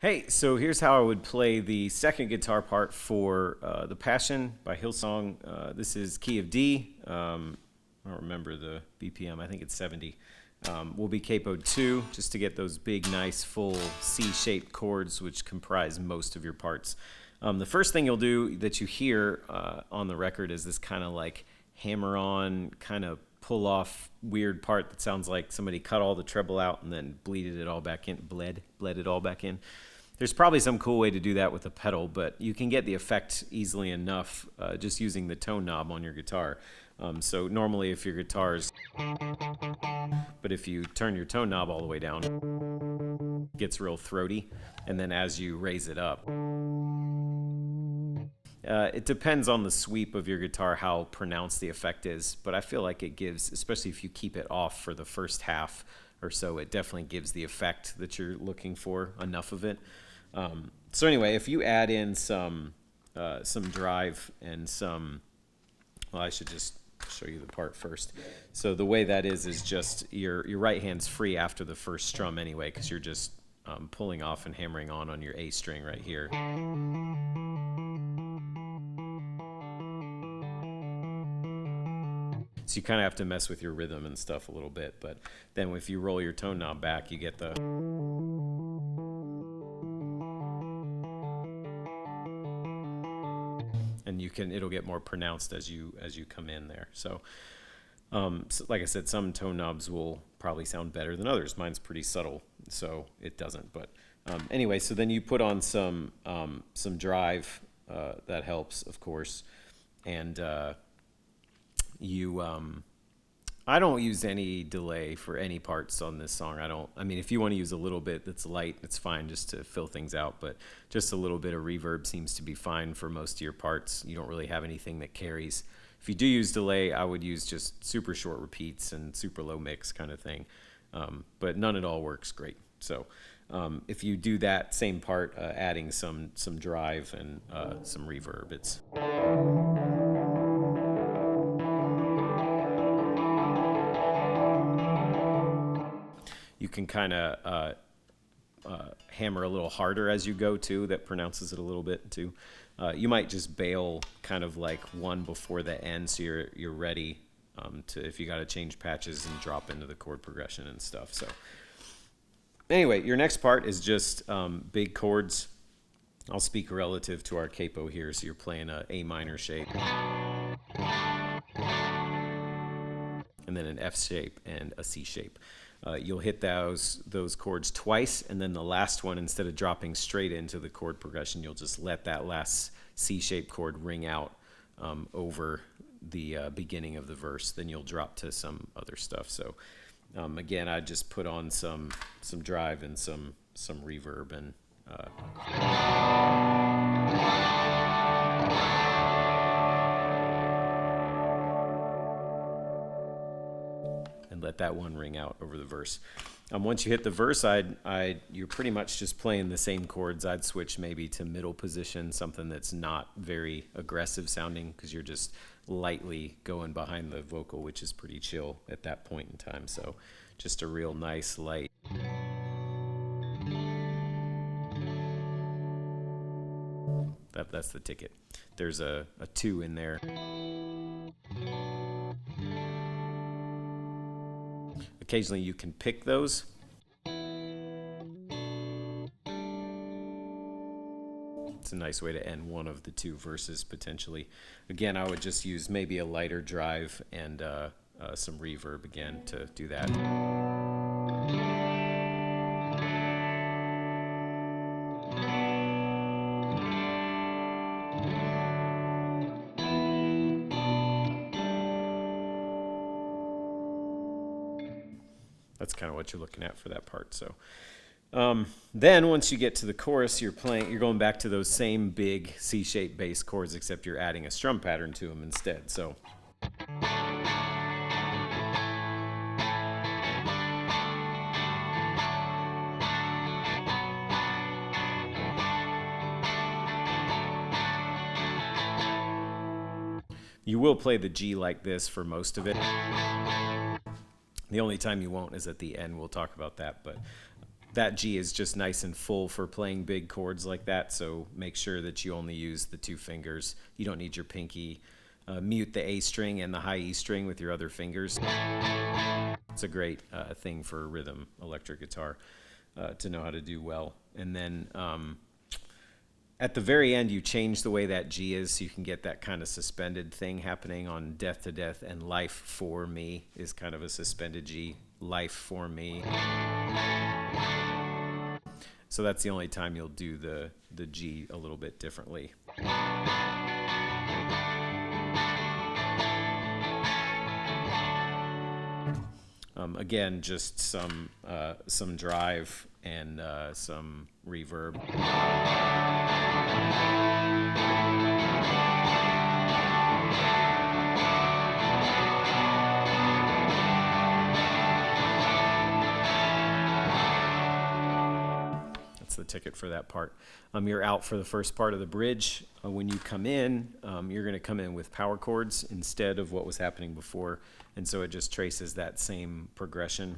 Hey, so here's how I would play the second guitar part for The Passion by Hillsong. This is key of D. I don't remember the BPM. I think it's 70. Will be capo 2, just to get those big, nice, full C-shaped chords, which comprise most of your parts. The first thing you'll do that you hear on the record is this kind of like hammer-on, kind of pull-off weird part that sounds like somebody cut all the treble out and then bleeded it all back in, bled it all back in. There's probably some cool way to do that with a pedal, but you can get the effect easily enough just using the tone knob on your guitar. So normally if your guitar's, but if you turn your tone knob all the way down, it gets real throaty, and then as you raise it up, it depends on the sweep of your guitar how pronounced the effect is, but I feel like it gives, especially if you keep it off for the first half or so, it definitely gives the effect that you're looking for, enough of it. So anyway, if you add in some drive and some, well, I should just show you the part first. So the way that is just your right hand's free after the first strum anyway, because you're just pulling off and hammering on your A string right here. So you kind of have to mess with your rhythm and stuff a little bit, but then if you roll your tone knob back, you get the, and it'll get more pronounced as you come in there. So, like I said, some tone knobs will probably sound better than others. Mine's pretty subtle, so it doesn't. But anyway, so then you put on some drive. That helps, of course, and I don't use any delay for any parts on this song. I mean, if you want to use a little bit that's light, it's fine just to fill things out, but just a little bit of reverb seems to be fine for most of your parts. You don't really have anything that carries. If you do use delay, I would use just super short repeats and super low mix kind of thing, but none at all works great. So if you do that same part, adding some drive and some reverb, it's... You can kind of hammer a little harder as you go too. That pronounces it a little bit too. You might just bail kind of like one before the end, so you're ready to, if you got to change patches and drop into the chord progression and stuff. So anyway, your next part is just big chords. I'll speak relative to our capo here. So you're playing a A minor shape, and then an F shape and a C shape. You'll hit those chords twice, and then the last one, instead of dropping straight into the chord progression, you'll just let that last C-shaped chord ring out over the beginning of the verse. Then you'll drop to some other stuff. So again, I just put on some drive and some reverb and let that one ring out over the verse. Once you hit the verse, you're pretty much just playing the same chords. I'd switch maybe to middle position, something that's not very aggressive sounding, because you're just lightly going behind the vocal, which is pretty chill at that point in time. So just a real nice light. That's the ticket. There's a 2 in there. Occasionally you can pick those. It's a nice way to end one of the 2 verses potentially. Again, I would just use maybe a lighter drive and some reverb again to do that. That's kind of what you're looking at for that part. So then once you get to the chorus, you're going back to those same big C-shaped bass chords, except you're adding a strum pattern to them instead. So you will play the G like this for most of it. The only time you won't is at the end. We'll talk about that, but that G is just nice and full for playing big chords like that, so make sure that you only use the 2 fingers. You don't need your pinky. Mute the A string and the high E string with your other fingers. It's a great thing for rhythm electric guitar to know how to do well. And then at the very end, you change the way that G is so you can get that kind of suspended thing happening on Death to Death, and Life for Me is kind of a suspended G. Life for Me. So that's the only time you'll do the G a little bit differently. Again, just some drive and some reverb. That's the ticket for that part. You're out for the first part of the bridge. When you come in, you're going to come in with power chords instead of what was happening before, and so it just traces that same progression.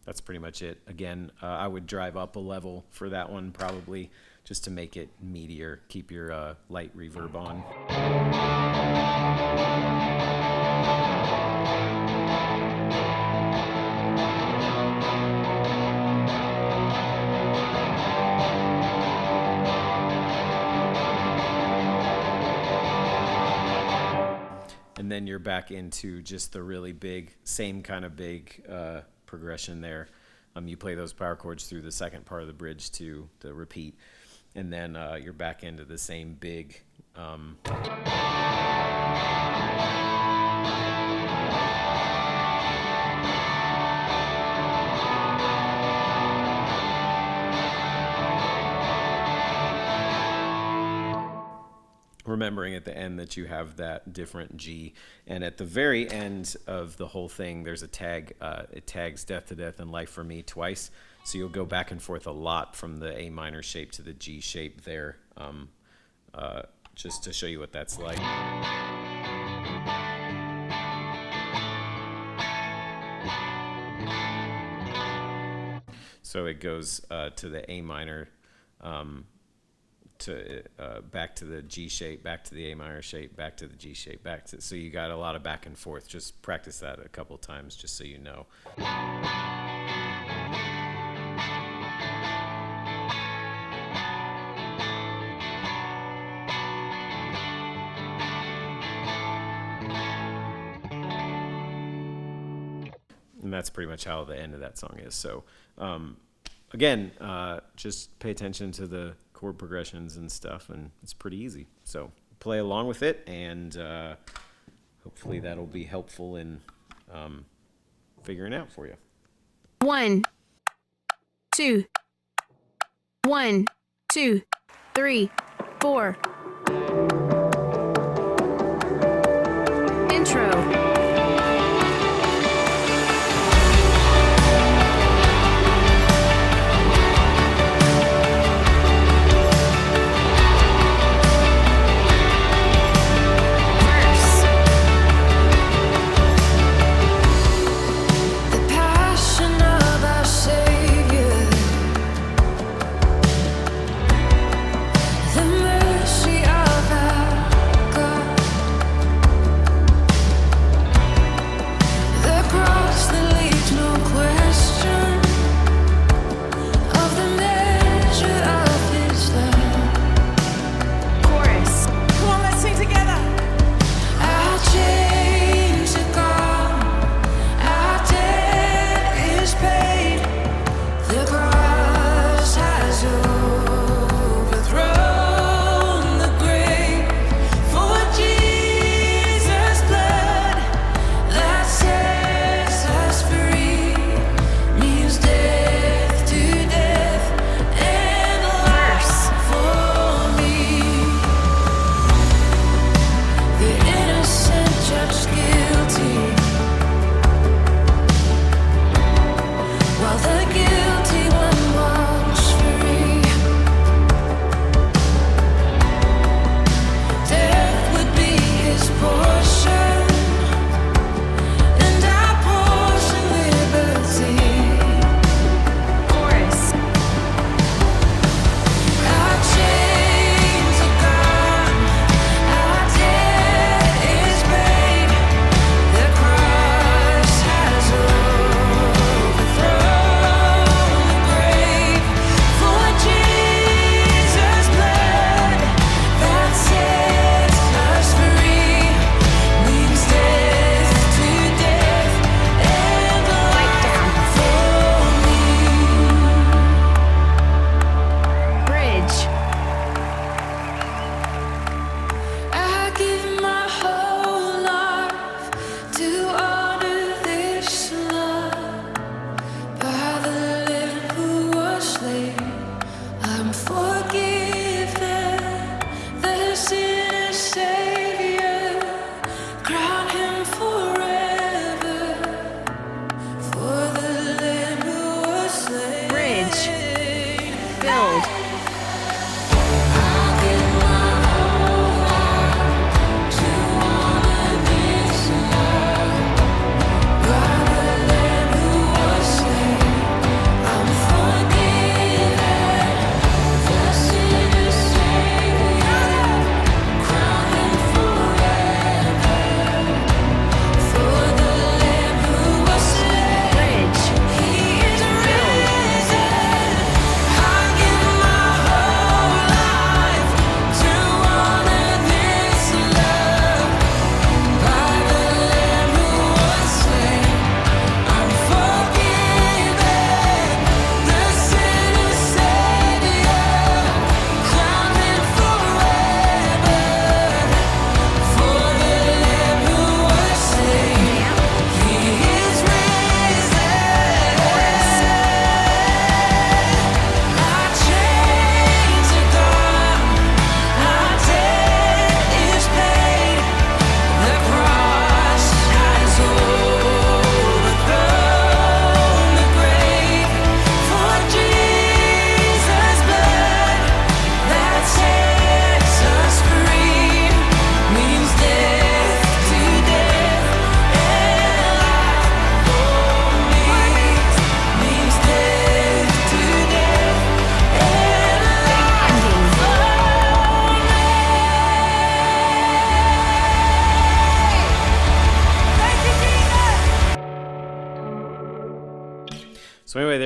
That's pretty much it. Again, I would drive up a level for that one probably, just to make it meatier. Keep your light reverb on. And then you're back into just the really big, same kind of big progression there. You play those power chords through the second part of the bridge to repeat, and then you're back into the same big remembering at the end that you have that different G. And at the very end of the whole thing, there's a tag. It tags Death to Death and Life for Me twice. So you'll go back and forth a lot from the A minor shape to the G shape there, just to show you what that's like. So it goes to the A minor, back to the G shape, back to the A minor shape, back to the G shape, back to. So you got a lot of back and forth. Just practice that a couple times, just so you know. And that's pretty much how the end of that song is. So, again, just pay attention to the chord progressions and stuff, and it's pretty easy. So play along with it, and hopefully that'll be helpful in figuring it out for you. 1, 2, 1, 2, 3, 4. Intro.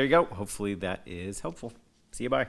there you go. Hopefully that is helpful. See you. Bye.